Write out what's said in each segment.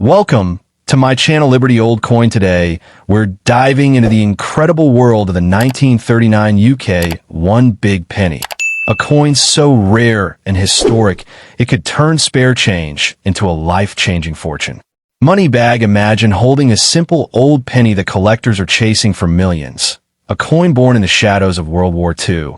Welcome to my channel Liberty Old Coin. Today, we're diving into the incredible world of the 1939 UK one big penny. A coin so rare and historic, it could turn spare change into a life-changing fortune. Moneybag, imagine holding a simple old penny that collectors are chasing for millions. A coin born in the shadows of World War II,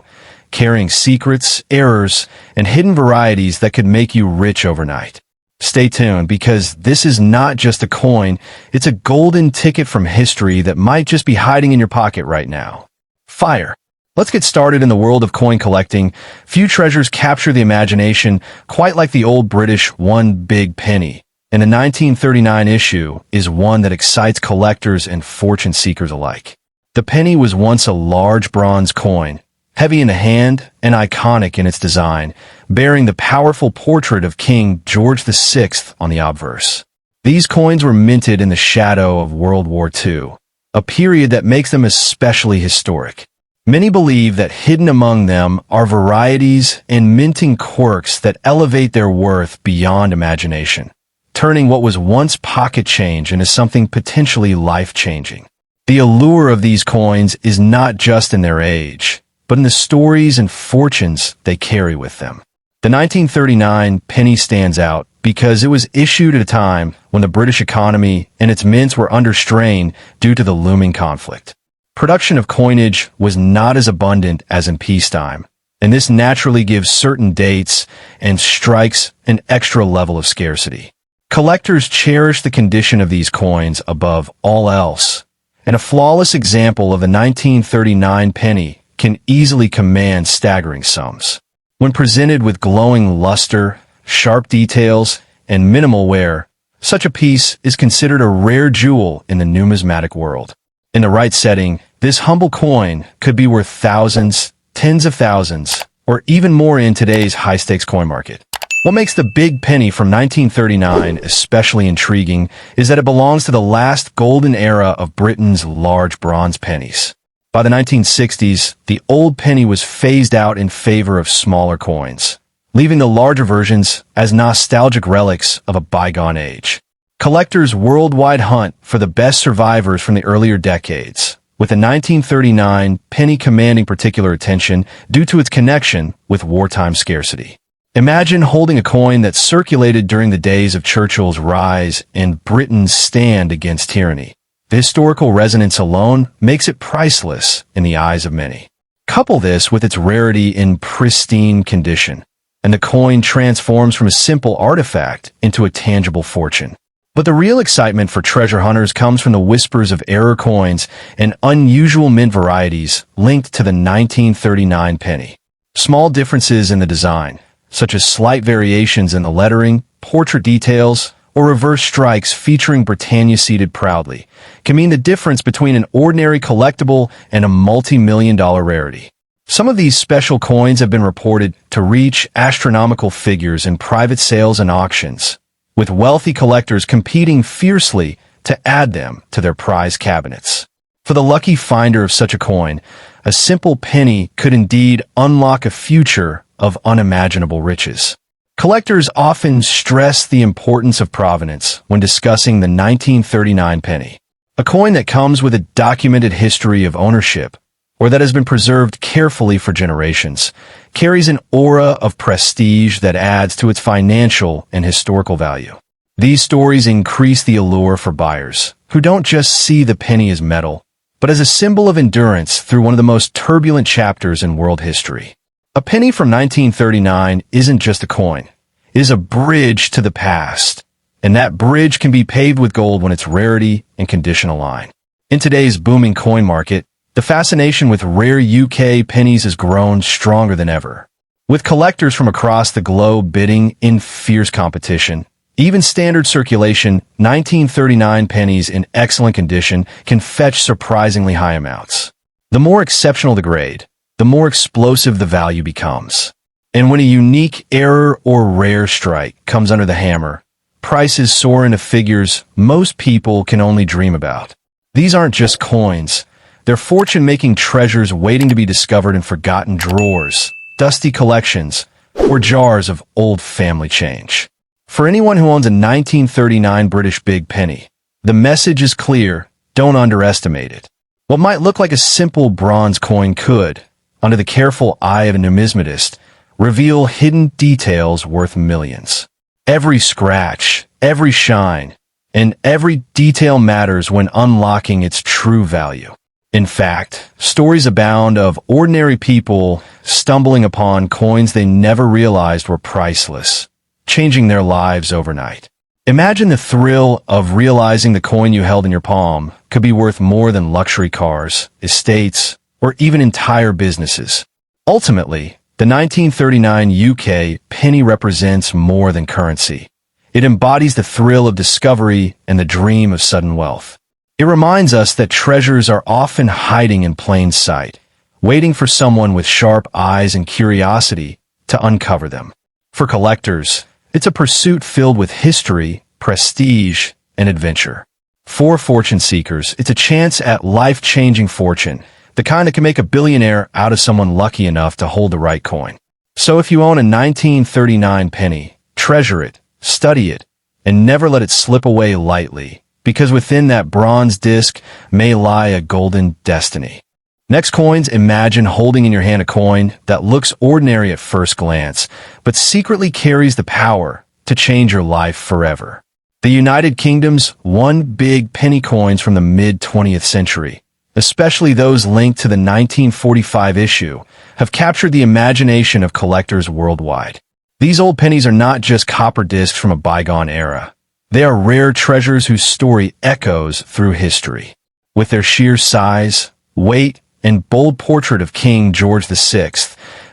carrying secrets, errors, and hidden varieties that could make you rich overnight. Stay tuned, because this is not just a coin, it's a golden ticket from history that might just be hiding in your pocket right now. Fire! Let's get started in the world of coin collecting. Few treasures capture the imagination quite like the old British one big penny. And the 1939 issue is one that excites collectors and fortune seekers alike. The penny was once a large bronze coin, heavy in the hand and iconic in its design, bearing the powerful portrait of King George VI on the obverse. These coins were minted in the shadow of World War II, a period that makes them especially historic. Many believe that hidden among them are varieties and minting quirks that elevate their worth beyond imagination, turning what was once pocket change into something potentially life-changing. The allure of these coins is not just in their age, but in the stories and fortunes they carry with them. The 1939 penny stands out because it was issued at a time when the British economy and its mints were under strain due to the looming conflict. Production of coinage was not as abundant as in peacetime, and this naturally gives certain dates and strikes an extra level of scarcity. Collectors cherish the condition of these coins above all else, and a flawless example of the 1939 penny can easily command staggering sums. When presented with glowing luster, sharp details, and minimal wear, such a piece is considered a rare jewel in the numismatic world. In the right setting, this humble coin could be worth thousands, tens of thousands, or even more in today's high-stakes coin market. What makes the big penny from 1939 especially intriguing is that it belongs to the last golden era of Britain's large bronze pennies. By the 1960s, the old penny was phased out in favor of smaller coins, leaving the larger versions as nostalgic relics of a bygone age. Collectors worldwide hunt for the best survivors from the earlier decades, with the 1939 penny commanding particular attention due to its connection with wartime scarcity. Imagine holding a coin that circulated during the days of Churchill's rise and Britain's stand against tyranny. The historical resonance alone makes it priceless in the eyes of many. Couple this with its rarity in pristine condition, and the coin transforms from a simple artifact into a tangible fortune. But the real excitement for treasure hunters comes from the whispers of error coins and unusual mint varieties linked to the 1939 penny. Small differences in the design, such as slight variations in the lettering, portrait details, or reverse strikes featuring Britannia seated proudly, can mean the difference between an ordinary collectible and a multi-million-dollar rarity. Some of these special coins have been reported to reach astronomical figures in private sales and auctions, with wealthy collectors competing fiercely to add them to their prize cabinets. For the lucky finder of such a coin, a simple penny could indeed unlock a future of unimaginable riches. Collectors often stress the importance of provenance when discussing the 1939 penny. A coin that comes with a documented history of ownership, or that has been preserved carefully for generations, carries an aura of prestige that adds to its financial and historical value. These stories increase the allure for buyers, who don't just see the penny as metal, but as a symbol of endurance through one of the most turbulent chapters in world history. A penny from 1939 isn't just a coin. It is a bridge to the past, and that bridge can be paved with gold when its rarity and condition align. In today's booming coin market, the fascination with rare UK pennies has grown stronger than ever. With collectors from across the globe bidding in fierce competition, even standard circulation 1939 pennies in excellent condition can fetch surprisingly high amounts. The more exceptional the grade, the more explosive the value becomes. And when a unique error or rare strike comes under the hammer, prices soar into figures most people can only dream about. These aren't just coins. They're fortune-making treasures waiting to be discovered in forgotten drawers, dusty collections, or jars of old family change. For anyone who owns a 1939 British big penny, the message is clear: don't underestimate it. What might look like a simple bronze coin could, under the careful eye of a numismatist, reveal hidden details worth millions. Every scratch, every shine, and every detail matters when unlocking its true value. In fact, stories abound of ordinary people stumbling upon coins they never realized were priceless, changing their lives overnight. Imagine the thrill of realizing the coin you held in your palm could be worth more than luxury cars, estates, or even entire businesses. Ultimately, the 1939 UK penny represents more than currency. It embodies the thrill of discovery and the dream of sudden wealth. It reminds us that treasures are often hiding in plain sight, waiting for someone with sharp eyes and curiosity to uncover them. For collectors, it's a pursuit filled with history, prestige, and adventure. For fortune seekers, it's a chance at life-changing fortune, the kind that can make a billionaire out of someone lucky enough to hold the right coin. So if you own a 1939 penny, treasure it, study it, and never let it slip away lightly, because within that bronze disc may lie a golden destiny. Next, coins. Imagine holding in your hand a coin that looks ordinary at first glance, but secretly carries the power to change your life forever. The United Kingdom's one big penny coins from the mid-20th century, especially those linked to the 1945 issue, have captured the imagination of collectors worldwide. These old pennies are not just copper discs from a bygone era. They are rare treasures whose story echoes through history. With their sheer size, weight, and bold portrait of King George VI,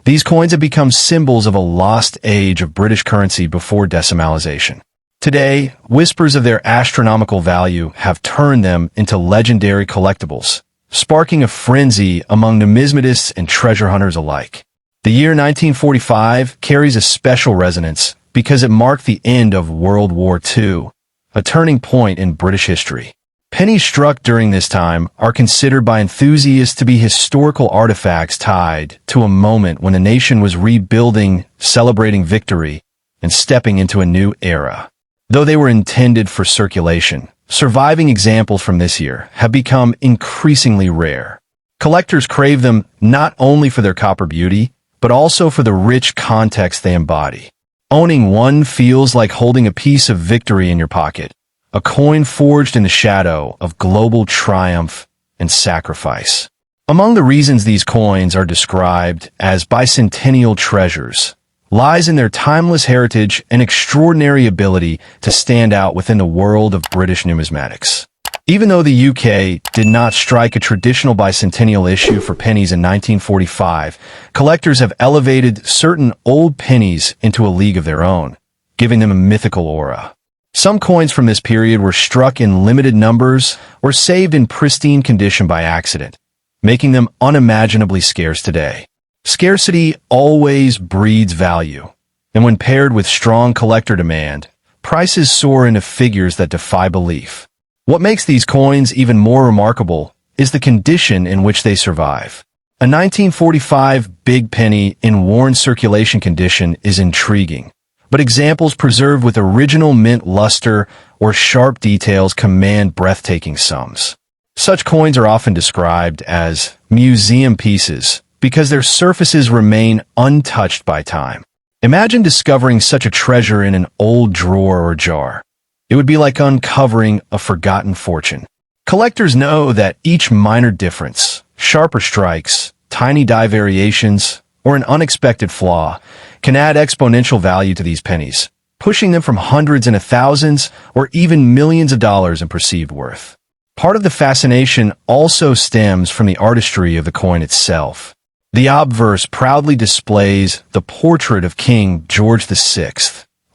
these coins have become symbols of a lost age of British currency before decimalization. Today, whispers of their astronomical value have turned them into legendary collectibles, sparking a frenzy among numismatists and treasure hunters alike. The year 1945 carries a special resonance because it marked the end of World War II, a turning point in British history. Pennies struck during this time are considered by enthusiasts to be historical artifacts tied to a moment when the nation was rebuilding, celebrating victory, and stepping into a new era. Though they were intended for circulation, surviving examples from this year have become increasingly rare. Collectors crave them not only for their copper beauty, but also for the rich context they embody. Owning one feels like holding a piece of victory in your pocket, a coin forged in the shadow of global triumph and sacrifice. Among the reasons these coins are described as bicentennial treasures lies in their timeless heritage and extraordinary ability to stand out within the world of British numismatics. Even though the UK did not strike a traditional bicentennial issue for pennies in 1945, collectors have elevated certain old pennies into a league of their own, giving them a mythical aura. Some coins from this period were struck in limited numbers or saved in pristine condition by accident, making them unimaginably scarce today. Scarcity always breeds value, and when paired with strong collector demand, prices soar into figures that defy belief. What makes these coins even more remarkable is the condition in which they survive. A 1945 big penny in worn circulation condition is intriguing, but examples preserved with original mint luster or sharp details command breathtaking sums. Such coins are often described as museum pieces because their surfaces remain untouched by time. Imagine discovering such a treasure in an old drawer or jar. It would be like uncovering a forgotten fortune. Collectors know that each minor difference, sharper strikes, tiny die variations, or an unexpected flaw can add exponential value to these pennies, pushing them from hundreds into thousands or even millions of dollars in perceived worth. Part of the fascination also stems from the artistry of the coin itself. The obverse proudly displays the portrait of King George VI,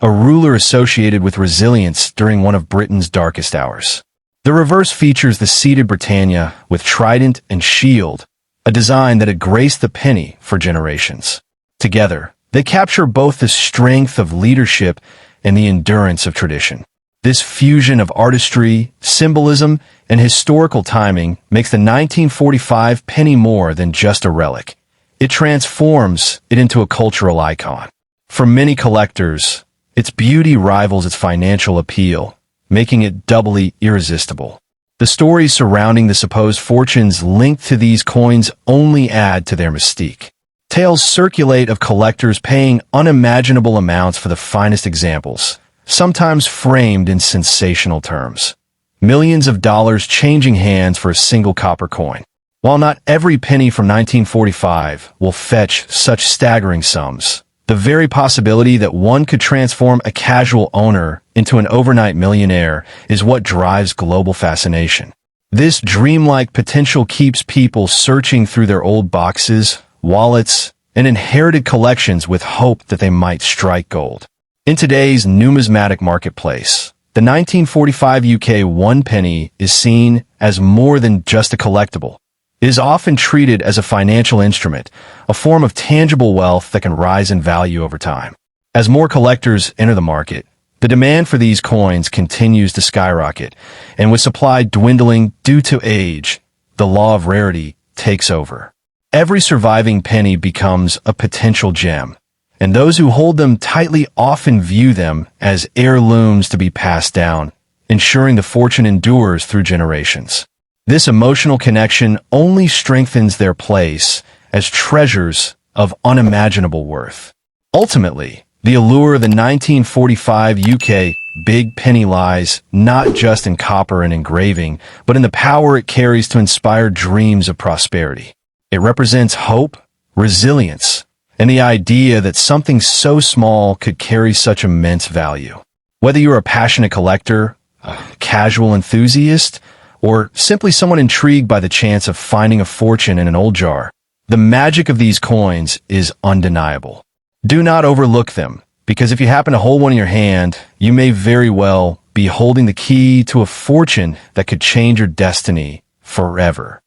a ruler associated with resilience during one of Britain's darkest hours. The reverse features the seated Britannia with trident and shield, a design that had graced the penny for generations. Together, they capture both the strength of leadership and the endurance of tradition. This fusion of artistry, symbolism, and historical timing makes the 1945 penny more than just a relic. It transforms it into a cultural icon. For many collectors, Its beauty rivals its financial appeal, making it doubly irresistible. The stories surrounding the supposed fortunes linked to these coins only add to their mystique. Tales circulate of collectors paying unimaginable amounts for the finest examples, sometimes framed in sensational terms. Millions of dollars changing hands for a single copper coin. While not every penny from 1945 will fetch such staggering sums, the very possibility that one could transform a casual owner into an overnight millionaire is what drives global fascination. This dreamlike potential keeps people searching through their old boxes, wallets, and inherited collections with hope that they might strike gold. In today's numismatic marketplace, the 1945 UK 1 penny is seen as more than just a collectible. It is often treated as a financial instrument, a form of tangible wealth that can rise in value over time. As more collectors enter the market, the demand for these coins continues to skyrocket, and with supply dwindling due to age, the law of rarity takes over. Every surviving penny becomes a potential gem, and those who hold them tightly often view them as heirlooms to be passed down, ensuring the fortune endures through generations. This emotional connection only strengthens their place as treasures of unimaginable worth. Ultimately, the allure of the 1945 UK big penny lies not just in copper and engraving, but in the power it carries to inspire dreams of prosperity. It represents hope, resilience, and the idea that something so small could carry such immense value. Whether you're a passionate collector, a casual enthusiast, or simply someone intrigued by the chance of finding a fortune in an old jar, the magic of these coins is undeniable. Do not overlook them, because if you happen to hold one in your hand, you may very well be holding the key to a fortune that could change your destiny forever.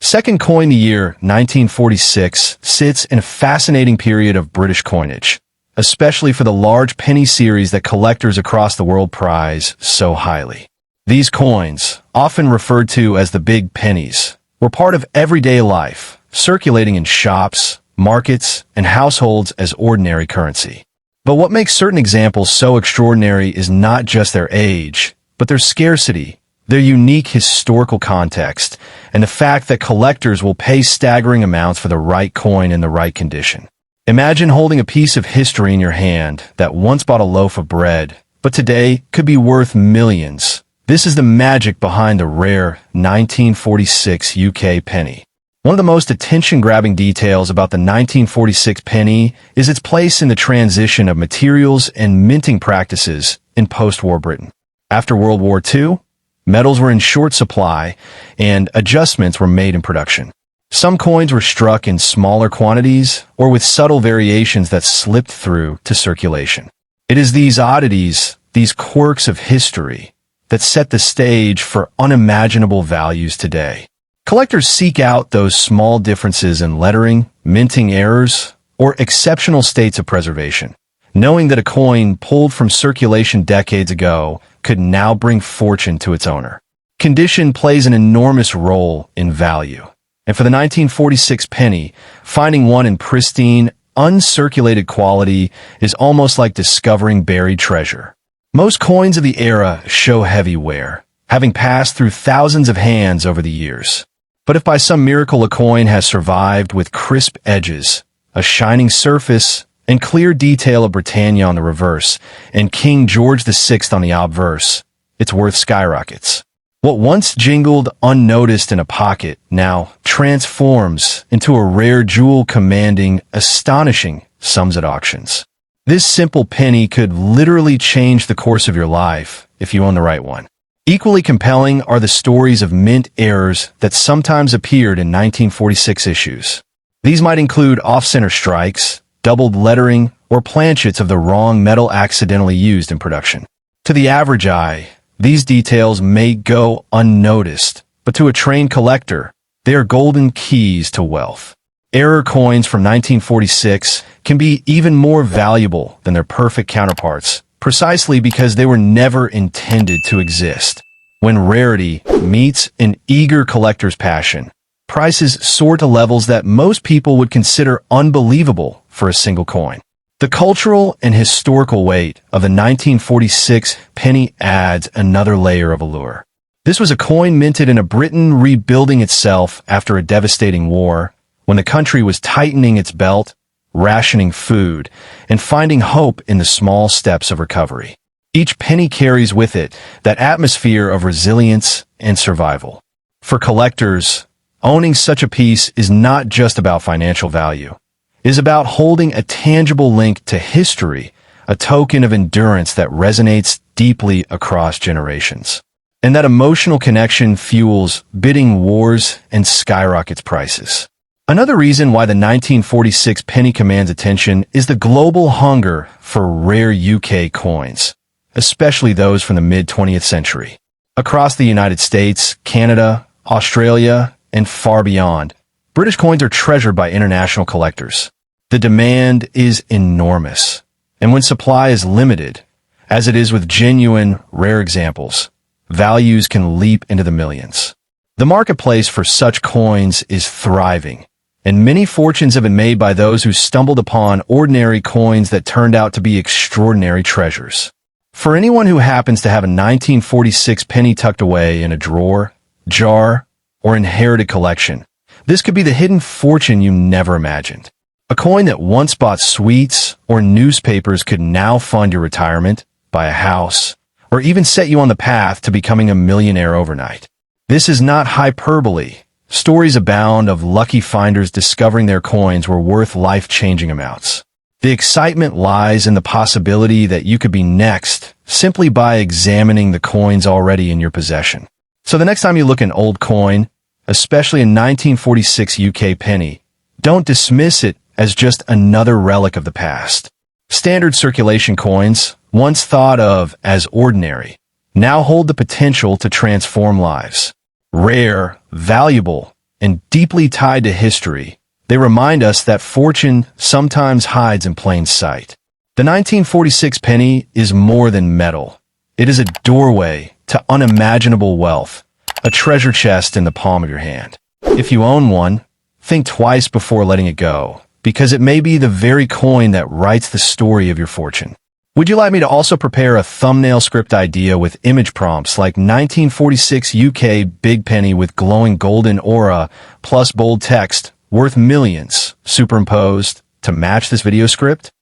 Second coin of the year, 1946, sits in a fascinating period of British coinage, especially for the large penny series that collectors across the world prize so highly. These coins, often referred to as the big pennies, were part of everyday life, circulating in shops, markets, and households as ordinary currency. But what makes certain examples so extraordinary is not just their age, but their scarcity, their unique historical context, and the fact that collectors will pay staggering amounts for the right coin in the right condition. Imagine holding a piece of history in your hand that once bought a loaf of bread, but today could be worth millions. This is the magic behind the rare 1946 UK penny. One of the most attention-grabbing details about the 1946 penny is its place in the transition of materials and minting practices in post-war Britain. After World War II, metals were in short supply and adjustments were made in production. Some coins were struck in smaller quantities or with subtle variations that slipped through to circulation. It is these oddities, these quirks of history, that set the stage for unimaginable values today. Collectors seek out those small differences in lettering, minting errors, or exceptional states of preservation, knowing that a coin pulled from circulation decades ago could now bring fortune to its owner. Condition plays an enormous role in value. And for the 1946 penny, finding one in pristine, uncirculated quality is almost like discovering buried treasure. Most coins of the era show heavy wear, having passed through thousands of hands over the years. But if by some miracle a coin has survived with crisp edges, a shining surface, and clear detail of Britannia on the reverse, and King George VI on the obverse, its worth skyrockets. What once jingled unnoticed in a pocket now transforms into a rare jewel commanding astonishing sums at auctions. This simple penny could literally change the course of your life if you own the right one. Equally compelling are the stories of mint errors that sometimes appeared in 1946 issues. These might include off-center strikes, doubled lettering, or planchets of the wrong metal accidentally used in production. To the average eye, these details may go unnoticed, but to a trained collector, they are golden keys to wealth. Error coins from 1946 can be even more valuable than their perfect counterparts, precisely because they were never intended to exist. When rarity meets an eager collector's passion, prices soar to levels that most people would consider unbelievable for a single coin. The cultural and historical weight of the 1946 penny adds another layer of allure. This was a coin minted in a Britain rebuilding itself after a devastating war, when the country was tightening its belt, rationing food, and finding hope in the small steps of recovery. Each penny carries with it that atmosphere of resilience and survival. For collectors, owning such a piece is not just about financial value. It is about holding a tangible link to history, a token of endurance that resonates deeply across generations. And that emotional connection fuels bidding wars and skyrockets prices. Another reason why the 1946 penny commands attention is the global hunger for rare UK coins, especially those from the mid-20th century. Across the United States, Canada, Australia, and far beyond, British coins are treasured by international collectors. The demand is enormous, and when supply is limited, as it is with genuine, rare examples, values can leap into the millions. The marketplace for such coins is thriving, and many fortunes have been made by those who stumbled upon ordinary coins that turned out to be extraordinary treasures. For anyone who happens to have a 1946 penny tucked away in a drawer, jar, or inherited collection, this could be the hidden fortune you never imagined. A coin that once bought sweets or newspapers could now fund your retirement, buy a house, or even set you on the path to becoming a millionaire overnight. This is not hyperbole. Stories abound of lucky finders discovering their coins were worth life-changing amounts. The excitement lies in the possibility that you could be next simply by examining the coins already in your possession. So the next time you look at an old coin, especially a 1946 UK penny, don't dismiss it as just another relic of the past. Standard circulation coins, once thought of as ordinary, now hold the potential to transform lives. Rare, valuable, and deeply tied to history, they remind us that fortune sometimes hides in plain sight. The 1946 penny is more than metal. It is a doorway to unimaginable wealth, a treasure chest in the palm of your hand. If you own one, think twice before letting it go, because it may be the very coin that writes the story of your fortune. Would you like me to also prepare a thumbnail script idea with image prompts like 1946 UK big penny with glowing golden aura plus bold text worth millions superimposed to match this video script?